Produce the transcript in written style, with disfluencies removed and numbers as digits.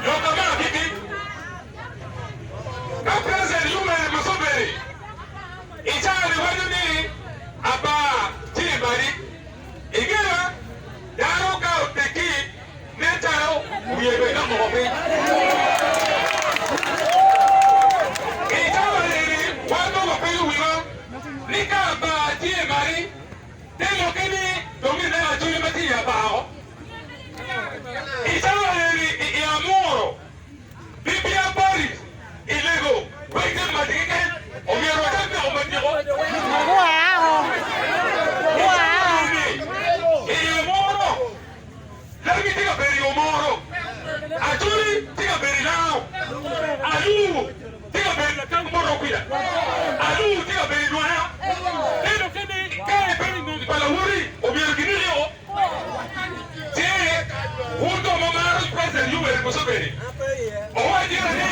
Lokama kiki. Ka president yume Museveni. Ichari wajuni aba Tibari. Igera yaro ka uteki netaro uyebe na mobe. Ichari wando wapeyu wiwa. Nika aba Tibari. Tengo kini domine ajuli mati ya bao. Ichari iamuro. Bibia Paris. Ilego. Waiting matike. Omiro tambe omanyiko. Lagi tiga beri omoro, ajuli tiga beri lao, alu tiga beri nakang moro kuya, alu tiga beri doa. Ini kini kaya beri balawuri, obiar gini leo. Jadi, untuk mengarus presiden Yoweri Museveni. Oh, dia ni.